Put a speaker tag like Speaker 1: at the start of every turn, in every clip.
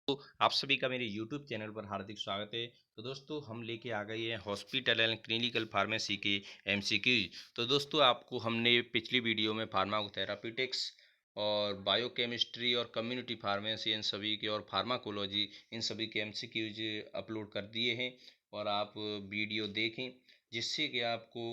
Speaker 1: तो आप सभी का मेरे YouTube चैनल पर हार्दिक स्वागत है। तो दोस्तों हम लेके आ गए हैं हॉस्पिटल एंड क्लिनिकल फार्मेसी के एमसीक्यूज। तो दोस्तों आपको हमने पिछली वीडियो में फार्माकोथेराप्यूटिक्स और बायोकेमिस्ट्री और कम्युनिटी फार्मेसी इन सभी के और फार्माकोलॉजी इन सभी के एमसीक्यूज अपलोड कर दिए हैं और आप वीडियो देखें जिससे कि आपको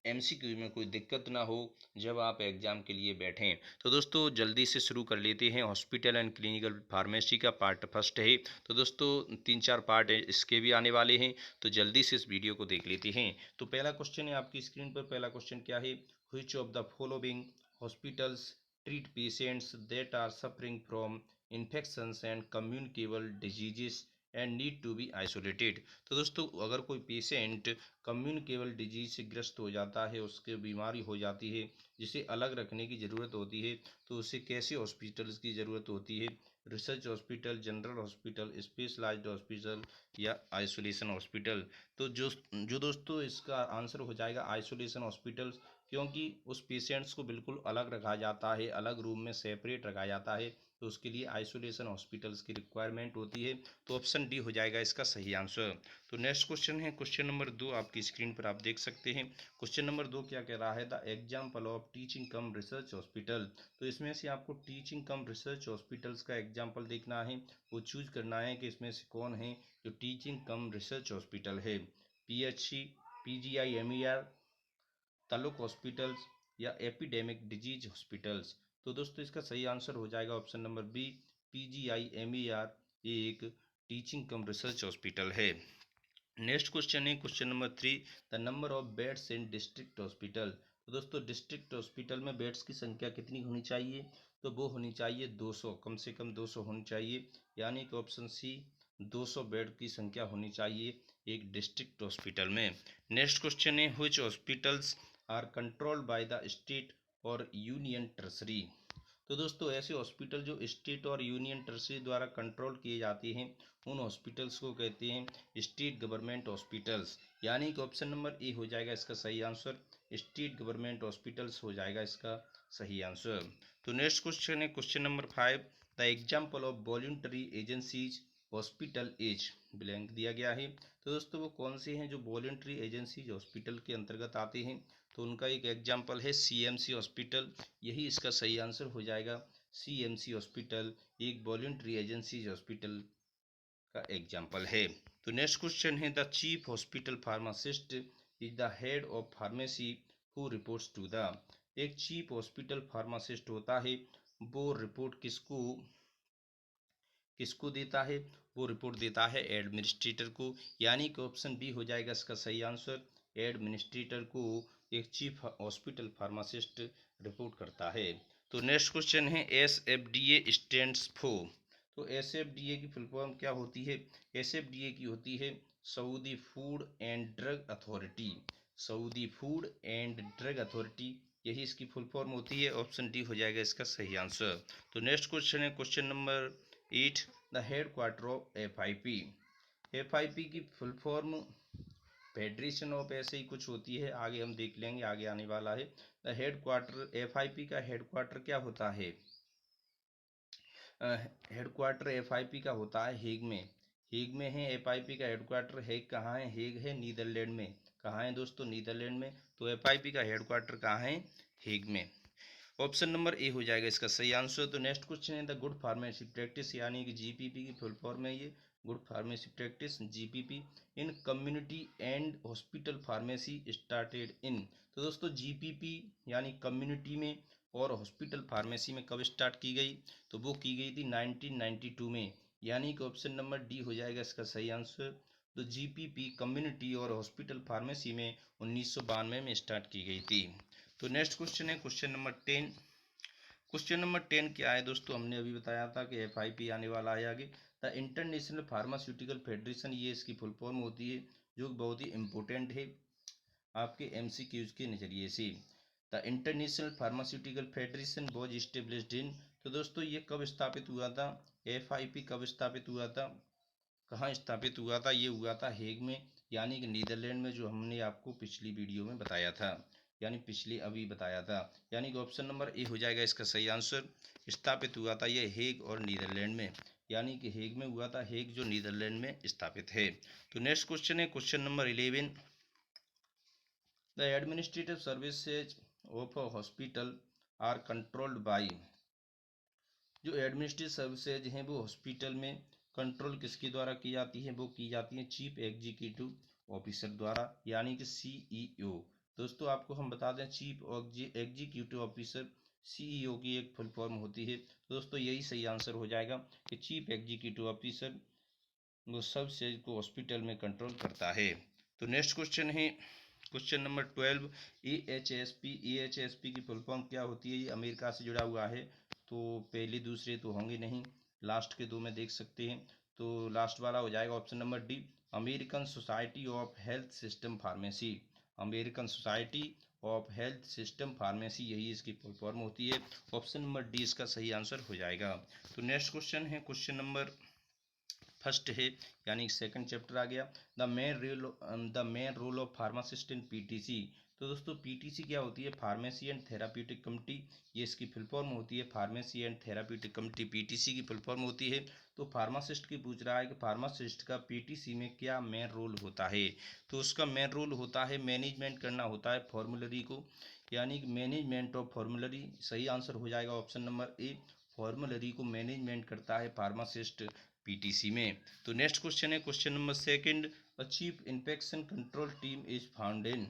Speaker 1: एमसीक्यू में कोई दिक्कत ना हो जब आप एग्ज़ाम के लिए बैठें। तो दोस्तों जल्दी से शुरू कर लेते हैं। हॉस्पिटल एंड क्लिनिकल फार्मेसी का पार्ट फर्स्ट है। तो दोस्तों 3-4 पार्ट इसके भी आने वाले हैं, तो जल्दी से इस वीडियो को देख लेते हैं। तो पहला क्वेश्चन है आपकी स्क्रीन पर। पहला क्वेश्चन क्या है? Which of the following hospitals treat patients that are suffering from infections and communicable diseases and need to be isolated. तो दोस्तों अगर कोई पेशेंट कम्युनिकेबल डिजीज से ग्रस्त हो जाता है, उसके बीमारी हो जाती है जिसे अलग रखने की ज़रूरत होती है, तो उसे कैसे हॉस्पिटल्स की ज़रूरत होती है? Research hospital, general hospital, specialised hospital या आइसोलेशन हॉस्पिटल? तो जो जो दोस्तों इसका आंसर हो जाएगा आइसोलेशन हॉस्पिटल्स, क्योंकि उस पेशेंट्स को बिल्कुल अलग रखा जाता है, अलग रूम में सेपरेट रखा जाता है, तो उसके लिए आइसोलेशन हॉस्पिटल्स की रिक्वायरमेंट होती है। तो ऑप्शन डी हो जाएगा इसका सही आंसर। तो नेक्स्ट क्वेश्चन है क्वेश्चन नंबर 2, आपकी स्क्रीन पर आप देख सकते हैं। क्वेश्चन नंबर 2 क्या कह रहा है? The example of teaching cum research hospital. तो इसमें से आपको टीचिंग कम रिसर्च हॉस्पिटल्स का एग्जाम्पल देखना है, वो चूज करना है कि इसमें से कौन है जो टीचिंग कम रिसर्च हॉस्पिटल है। पीएचसी, पीजीआईएमईआर, तालुक हॉस्पिटल्स या एपिडेमिक डिजीज हॉस्पिटल्स? तो दोस्तों इसका सही आंसर हो जाएगा ऑप्शन नंबर बी, पीजीआईएमईआर। ये एक टीचिंग कम रिसर्च हॉस्पिटल है। नेक्स्ट क्वेश्चन है question number 3, the number of beds in district hospital. तो दोस्तों डिस्ट्रिक्ट हॉस्पिटल में बेड्स की संख्या कितनी होनी चाहिए? तो वो होनी चाहिए 200, कम से कम 200 होनी चाहिए, यानी कि ऑप्शन सी 200 बेड की संख्या होनी चाहिए एक डिस्ट्रिक्ट हॉस्पिटल में। नेक्स्ट क्वेश्चन है which hospitals are controlled by the state और यूनियन ट्रेजरी। तो दोस्तों ऐसे हॉस्पिटल जो स्टेट और यूनियन ट्रेजरी द्वारा कंट्रोल किए जाते हैं उन हॉस्पिटल्स को कहते हैं स्टेट गवर्नमेंट हॉस्पिटल्स, यानी कि ऑप्शन नंबर ए हो जाएगा इसका सही आंसर। स्टेट गवर्नमेंट हॉस्पिटल्स हो जाएगा इसका सही आंसर। तो नेक्स्ट क्वेश्चन है question number 5, the example of voluntary agencies hospital as blank दिया गया है। तो दोस्तों वो कौन से हैं जो वॉल्यूंटरी एजेंसीज हॉस्पिटल के अंतर्गत आते हैं? तो उनका एक एग्जाम्पल है सीएमसी हॉस्पिटल, यही इसका सही आंसर हो जाएगा। सीएमसी हॉस्पिटल एक वॉल्यूंटरी एजेंसीज हॉस्पिटल का एग्जाम्पल है। तो नेक्स्ट क्वेश्चन है the chief hospital pharmacist is the head of pharmacy who reports to the. एक चीफ हॉस्पिटल फार्मासिस्ट होता है, वो रिपोर्ट किसको किसको देता है? वो रिपोर्ट देता है एडमिनिस्ट्रेटर को, यानी कि ऑप्शन बी हो जाएगा इसका सही आंसर। एडमिनिस्ट्रेटर को एक चीफ हॉस्पिटल फार्मासिस्ट रिपोर्ट करता है। तो नेक्स्ट क्वेश्चन है S F D A stands for. तो एस एफ डी ए की फुल फॉर्म क्या होती है? एस एफ डी ए की होती है Saudi food and drug authority. Saudi food and drug authority, यही इसकी फुल फॉर्म होती है। ऑप्शन डी हो जाएगा इसका सही आंसर। तो नेक्स्ट क्वेश्चन है question number 8, the head quarter of F I P. F I P की फुल फॉर्म फेडरेशन ऑफ ऐसे ही कुछ होती है, आगे हम देख लेंगे, आगे आने वाला है। The head quarter F I P का हेड क्वार्टर क्या होता है? Head quarter F I P का होता है हेग में। हेग में है एफ आई पी का हेड क्वार्टर। हेग कहाँ है? हेग है नीदरलैंड में। कहाँ है दोस्तों? नीदरलैंड में। तो एफ आई पी का हेड क्वार्टर कहाँ है? हेग में। ऑप्शन नंबर ए हो जाएगा इसका सही आंसर। तो नेक्स्ट क्वेश्चन है द गुड फार्मेसी प्रैक्टिस, यानी कि जीपीपी की फुल फॉर्म है ये, good pharmacy practice GPP, in community and hospital pharmacy started in. तो दोस्तों जीपीपी यानी कम्युनिटी में और हॉस्पिटल फार्मेसी में कब स्टार्ट की गई? तो वो की गई थी 1992 में, यानी कि ऑप्शन नंबर डी हो जाएगा इसका सही आंसर। तो जीपीपी कम्युनिटी और हॉस्पिटल फार्मेसी में 1992 में स्टार्ट की गई थी। तो नेक्स्ट क्वेश्चन है क्वेश्चन नंबर 10। क्वेश्चन नंबर 10 क्या है दोस्तों? हमने अभी बताया था कि एफ आई पी आने वाला है आगे। द इंटरनेशनल फार्मास्यूटिकल फेडरेशन, ये इसकी फुल फॉर्म होती है, जो बहुत ही इम्पोर्टेंट है आपके एमसीक्यूज के नज़रिए से। The international pharmaceutical federation was established in. तो दोस्तों ये कब स्थापित हुआ था? एफ आई पी कब स्थापित हुआ था? कहाँ स्थापित हुआ था? ये हुआ था हेग में, यानी कि नीदरलैंड में, जो हमने आपको पिछली वीडियो में बताया था, यानी पिछले अभी बताया था, यानी कि ऑप्शन नंबर ए हो जाएगा इसका सही आंसर। स्थापित हुआ था ये हेग और नीदरलैंड में, यानी कि हेग में हुआ था, हेग जो नीदरलैंड में स्थापित है। तो नेक्स्ट क्वेश्चन है question number 11, the administrative services of a hospital are controlled by, जो एडमिनिस्ट्रेटिव सर्विसेज हैं वो हॉस्पिटल में कंट्रोल किसके द्वारा की जाती है, वो की जाती है चीफ एग्जीक्यूटिव ऑफिसर द्वारा, यानी कि सीईओ। दोस्तों आपको हम बता दें चीफ एग्जीक्यूटिव ऑफिसर सीईओ की एक फुल फॉर्म होती है। दोस्तों यही सही आंसर हो जाएगा कि चीफ एग्जीक्यूटिव ऑफिसर वो सब सेज को हॉस्पिटल में कंट्रोल करता है। तो नेक्स्ट क्वेश्चन है क्वेश्चन नंबर 12, EHSP की फुल फॉर्म क्या होती है, ये अमेरिका से जुड़ा हुआ है, तो पहले दूसरे तो होंगे नहीं, लास्ट के दो में देख सकते हैं। तो लास्ट वाला हो जाएगा option number D, American society of health system pharmacy, American society of health system pharmacy, यही इसकी फुल फॉर्म होती है। ऑप्शन नंबर डी इसका सही आंसर हो जाएगा। तो नेक्स्ट क्वेश्चन है क्वेश्चन नंबर फर्स्ट है, यानी सेकंड चैप्टर आ गया, the main role of pharmacist in PTC. तो दोस्तों पीटीसी क्या होती है, फार्मेसी एंड थेराप्यूटिक कमिटी, ये इसकी फुल फॉर्म होती है, pharmacy and therapeutic committee PTC की फुल फॉर्म होती है। तो फार्मासिस्ट की पूछ रहा है कि फार्मासिस्ट का पीटीसी में क्या मेन रोल होता है, तो उसका मेन रोल होता है मैनेजमेंट करना होता है फॉर्मुलरी को, यानी कि मैनेजमेंट ऑफ फॉर्मुलरी, सही आंसर हो जाएगा ऑप्शन नंबर ए, फॉर्मुलरी को मैनेजमेंट करता है फार्मासिस्ट पीटीसी में। तो नेक्स्ट क्वेश्चन है question number second, a chief infection control team is found in,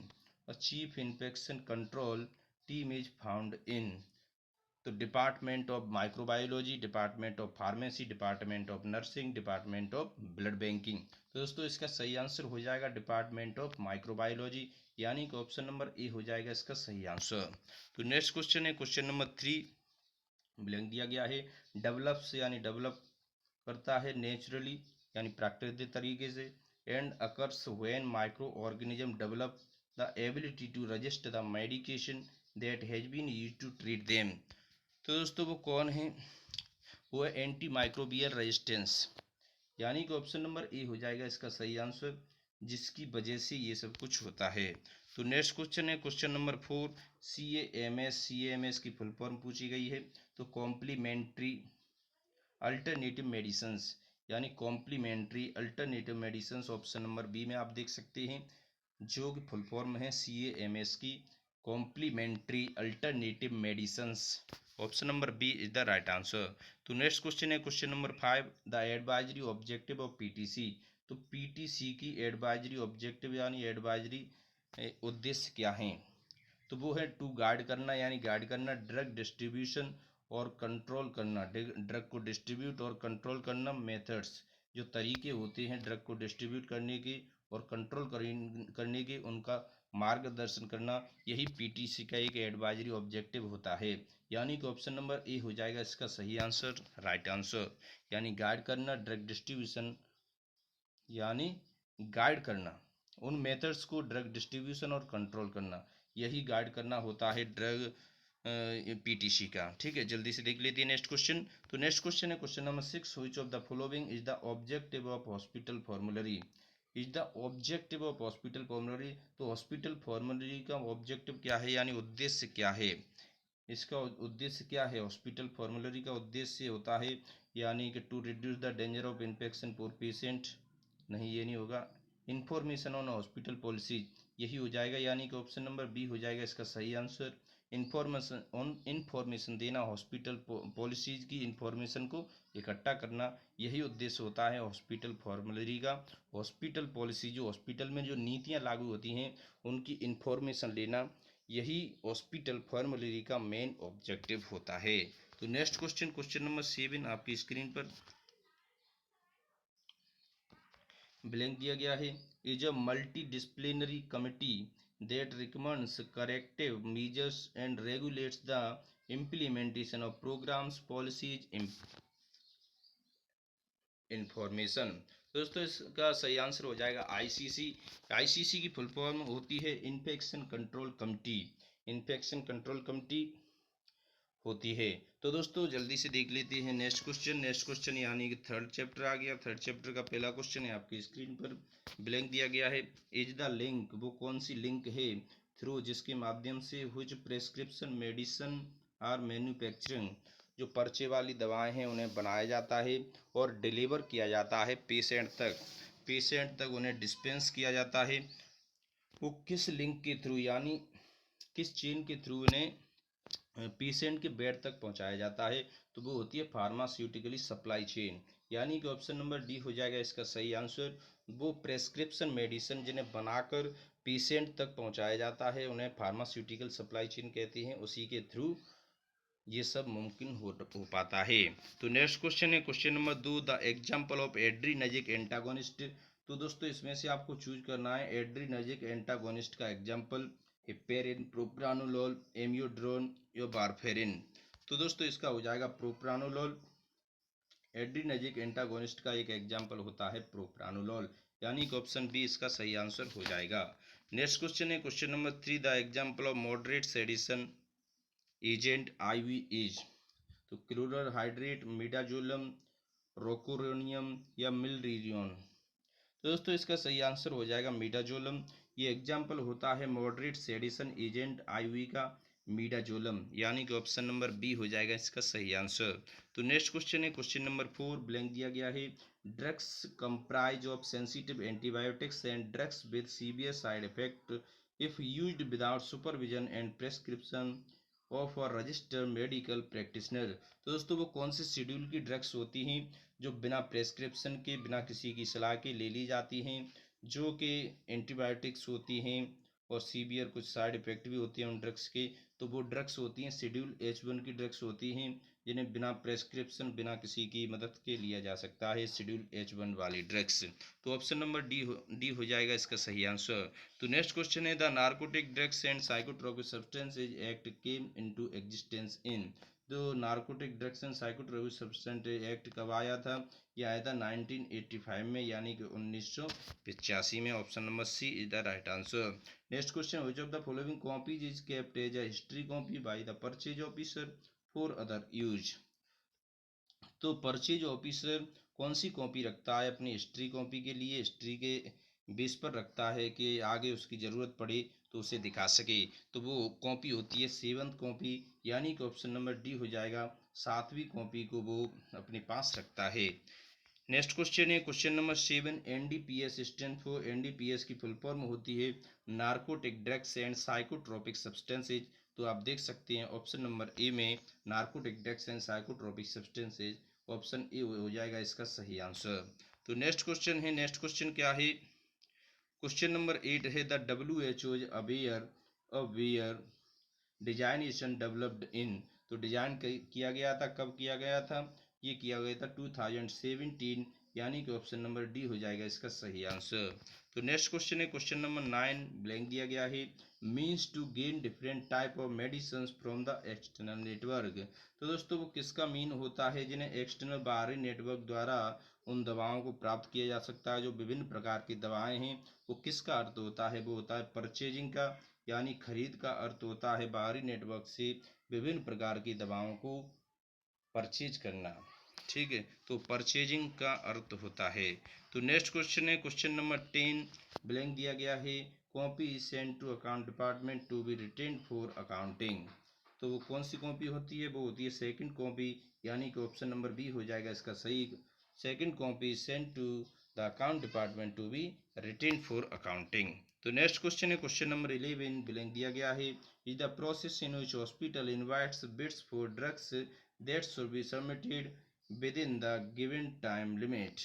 Speaker 1: a chief infection control team is found in, तो department of microbiology, department of pharmacy, department of nursing, department of blood banking. तो दोस्तों इसका सही answer हो जाएगा department of microbiology, यानी कि option number ए हो जाएगा इसका सही आंसर। तो नेक्स्ट क्वेश्चन है क्वेश्चन नंबर 3, ब्लैंक दिया गया है, डेवलप्स यानी डेवलप करता है नेचुरली यानी प्राकृतिक तरीके से, and occurs when microorganism develop the ability to resist the medication that has been used to treat them. तो दोस्तों वो कौन है, वो है एंटी माइक्रोबियल रेजिस्टेंस, यानी कि ऑप्शन नंबर ए हो जाएगा इसका सही आंसर, जिसकी वजह से ये सब कुछ होता है। तो नेक्स्ट क्वेश्चन है question number 4, C A M S की फुल फॉर्म पूछी गई है, तो कॉम्प्लीमेंट्री अल्टरनेटिव मेडिसिन्स, यानी complementary alternative medicines, option number B में आप देख सकते हैं, जो कि फुल फॉर्म है CAMS की, complementary alternative medicines, option number B is the right answer. तो नेक्स्ट क्वेश्चन है question number 5, the advisory objective of PTC, तो पीटीसी की एडवाइजरी ऑब्जेक्टिव यानी एडवाइजरी उद्देश्य क्या हैं, तो वो है टू गाइड करना, यानी गाइड करना, ड्रग डिस्ट्रीब्यूशन और कंट्रोल करना, ड्रग को डिस्ट्रीब्यूट और कंट्रोल करना, मेथड्स जो तरीके होते हैं ड्रग को डिस्ट्रीब्यूट करने के और कंट्रोल करने के, उनका मार्गदर्शन करना, यही पीटीसी का एक एडवाइजरी ऑब्जेक्टिव होता है, यानी कि ऑप्शन नंबर ए हो जाएगा इसका सही आंसर, राइट आंसर, यानी गाइड करना, ड्रग डिस्ट्रीब्यूशन यानी गाइड करना, उन मेथड्स को ड्रग डिस्ट्रीब्यूशन और कंट्रोल करना, यही गाइड करना होता है ड्रग पीटीसी का। ठीक है, जल्दी से देख लेते हैं नेक्स्ट क्वेश्चन। तो नेक्स्ट क्वेश्चन है question number 6, which of the following is the objective of hospital formulary, is the objective of hospital formulary, तो हॉस्पिटल फॉर्मुलरी का ऑब्जेक्टिव क्या है, यानी उद्देश्य क्या है, इसका उद्देश्य क्या है, हॉस्पिटल फॉर्मुलरी का उद्देश्य होता है, यानी कि to reduce the danger of infection for patient, नहीं ये नहीं होगा, इंफॉर्मेशन ऑन हॉस्पिटल पॉलिसीज, यही हो जाएगा, यानी कि ऑप्शन नंबर बी हो जाएगा इसका सही आंसर, इंफॉर्मेशन देना, हॉस्पिटल पॉलिसीज की इंफॉर्मेशन को इकट्ठा करना, यही उद्देश्य होता है हॉस्पिटल फॉर्मुलरी का। हॉस्पिटल पॉलिसी जो हॉस्पिटल में जो नीतियाँ लागू होती हैं उनकी इंफॉर्मेशन लेना, यही हॉस्पिटल फॉर्मुलरी का मेन ऑब्जेक्टिव होता है। तो नेक्स्ट क्वेश्चन क्वेश्चन नंबर 7 आपकी स्क्रीन पर ब्लैंक दिया गया है, is a multidisciplinary committee that recommends corrective measures and regulates the implementation of programmes policies information. दोस्तों इसका सही आंसर हो जाएगा आईसीसी, आईसीसी की फुल फॉर्म होती है infection control committee, infection control committee होती है। तो दोस्तों जल्दी से देख लेते हैं नेक्स्ट क्वेश्चन, नेक्स्ट क्वेश्चन यानी कि थर्ड चैप्टर आ गया, थर्ड चैप्टर का पहला क्वेश्चन है आपकी स्क्रीन पर ब्लैंक दिया गया है, इज द लिंक, वो कौन सी लिंक है, थ्रू जिसके माध्यम से which prescription medicine are manufacturing, जो पर्चे वाली दवाएं हैं उन्हें बनाया जाता है और डिलीवर किया जाता है पेशेंट तक उन्हें डिस्पेंस किया जाता है। वो किस लिंक के थ्रू यानी किस चेन के थ्रू उन्हें पेशेंट के बेड तक पहुंचाया जाता है, तो वो होती है फार्मास्यूटिकली सप्लाई चेन। यानी कि ऑप्शन नंबर डी हो जाएगा इसका सही आंसर। वो प्रेस्क्रिप्शन मेडिसिन जिन्हें बनाकर पेशेंट तक पहुंचाया जाता है उन्हें फार्मास्यूटिकल सप्लाई चेन कहते हैं, उसी के थ्रू ये सब मुमकिन हो पाता है। तो नेक्स्ट क्वेश्चन है question number 2, the example of adrenergic antagonist. तो दोस्तों इसमें से आपको चूज करना है एड्रीनर्जिक एंटागोनिस्ट का एग्जाम्पल, हेपेरिन, प्रोप्रानोलोल, एम्यूड्रोन या वारफेरिन। तो दोस्तों इसका हो जाएगा प्रोप्रानोलोल। एड्रीनर्जिक एंटागोनिस्ट का एक एग्जाम्पल होता है प्रोप्रानोलोल, यानी कि ऑप्शन बी इसका सही आंसर हो जाएगा। नेक्स्ट क्वेश्चन है question number 3, the example of moderate sedation agent IV is. तो क्लोरल हाइड्रेट, मिडाजोलम, रोकोरोनियम या मिलरीरियन। तो दोस्तों इसका सही आंसर हो जाएगा मिडाजोलम। ये एग्जाम्पल होता है मॉडरेट सेडिशन एजेंट आईवी का मिडाजोलम, यानी कि ऑप्शन नंबर बी हो जाएगा इसका सही आंसर। तो नेक्स्ट क्वेश्चन है क्वेश्चन नंबर 4, ब्लैंक दिया गया है। Drugs comprise of sensitive antibiotics and drugs with severe side effect if used without supervision and prescription of a registered medical practitioner. तो दोस्तों वो कौन से शेड्यूल की ड्रग्स होती हैं जो बिना प्रेस्क्रिप्शन के, बिना किसी की सलाह के ले ली जाती हैं, जो कि एंटीबायोटिक्स होती हैं और सीवियर कुछ साइड इफेक्ट भी होते हैं उन ड्रग्स के। तो वो ड्रग्स होती हैं शेड्यूल H1 की ड्रग्स होती हैं, जिन्हें बिना प्रेस्क्रिप्शन, बिना किसी की मदद के लिया जा सकता है, शेड्यूल H1 वाली ड्रग्स। तो ऑप्शन नंबर डी हो जाएगा इसका सही आंसर। तो नेक्स्ट क्वेश्चन है, the narcotic drugs and psychotropic substances act came into existence in. जो narcotic drugs and psychotropic substance act कब आया था? यह आया था 1985 में, यानी कि 1985 में। Option number C is the right answer. Next question, which of the following copies is kept as a history copy by the purchase officer for other use. तो परचेज ऑफिसर कौन सी कॉपी रखता है अपनी हिस्ट्री कॉपी के लिए? History के base पर रखता है कि आगे उसकी ज़रूरत पड़े तो उसे दिखा सके। तो वो कॉपी होती है 7th कॉपी, यानी कि ऑप्शन नंबर डी हो जाएगा। 7वीं कॉपी को वो अपने पास रखता है। नेक्स्ट क्वेश्चन है question number 7, NDPS stand for. NDPS की फुल फॉर्म होती है narcotic drugs and psychotropic substances. तो आप देख सकते हैं ऑप्शन नंबर ए में narcotic drugs and psychotropic substances, option A हो जाएगा इसका सही आंसर। तो नेक्स्ट क्वेश्चन है, नेक्स्ट क्वेश्चन क्या है? क्वेश्चन नंबर 8 है, the WHO is aware designation developed in. तो डिजाइन किया गया था, कब किया गया था? ये किया गया था 2017, यानी कि ऑप्शन नंबर डी हो जाएगा इसका सही आंसर। तो नेक्स्ट क्वेश्चन है क्वेश्चन नंबर 9, ब्लैंक दिया गया है। Means to gain different type of medicine from the external network. तो दोस्तों वो किसका मीन होता है जिन्हें एक्सटर्नल बाहरी नेटवर्क द्वारा उन दवाओं को प्राप्त किया जा सकता है, जो विभिन्न प्रकार की दवाएं हैं। वो किसका अर्थ होता है? वो होता है परचेजिंग का, यानी खरीद का अर्थ होता है बाहरी नेटवर्क से विभिन्न प्रकार की दवाओं को परचेज करना। ठीक है, तो परचेजिंग का अर्थ होता है। तो नेक्स्ट क्वेश्चन है क्वेश्चन नंबर 10, ब्लैंक दिया गया है। Copy is sent to account department to be retain for accounting. तो वो कौन सी कॉपी होती है? वो होती है सेकंड कॉपी, यानी कि ऑप्शन नंबर बी हो जाएगा इसका सही। Second copy sent to the account department to be retain for accounting. तो नेक्स्ट क्वेश्चन है क्वेश्चन नंबर 11, ब्लैंक दिया गया है। Is the process in which hospital invites bids for drugs that should be submitted within the given time limit।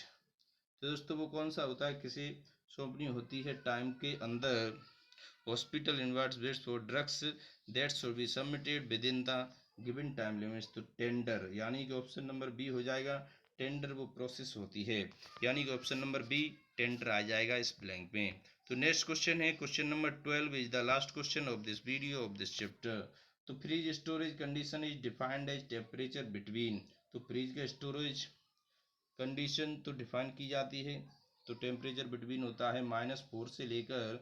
Speaker 1: तो दोस्तों वो कौन सा होता है? किसी सौंपनी होती है टाइम के अंदर, hospital invites bids for drugs that should be submitted within the given time limits. तो टेंडर, यानी कि ऑप्शन नंबर बी हो जाएगा। टेंडर वो प्रोसेस होती है, यानी कि ऑप्शन नंबर बी टेंडर आ जाएगा इस ब्लैंक में। तो नेक्स्ट क्वेश्चन है question number 12 is the last question of this video of this chapter. तो freeze storage condition is defined as temperature between. तो फ्रीज का स्टोरेज कंडीशन तो डिफाइन की जाती है, तो टेम्परेचर बिटवीन होता है -4 से लेकर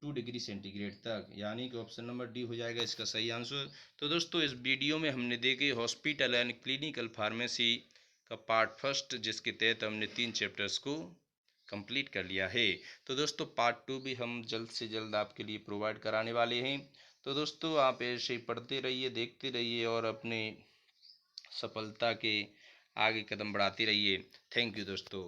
Speaker 1: 2 डिग्री सेंटीग्रेड तक, यानी कि ऑप्शन नंबर डी हो जाएगा इसका सही आंसर। तो दोस्तों इस वीडियो में हमने देखे हॉस्पिटल एंड क्लिनिकल फार्मेसी का पार्ट फर्स्ट, जिसके तहत हमने 3 चैप्टर्स को कंप्लीट कर लिया है। तो दोस्तों पार्ट 2 भी हम जल्द से जल्द आपके लिए प्रोवाइड कराने वाले हैं। तो दोस्तों आप ऐसे ही पढ़ते रहिए, देखते रहिए और अपने सफलता के आगे कदम बढ़ाते रहिए। थैंक यू दोस्तों।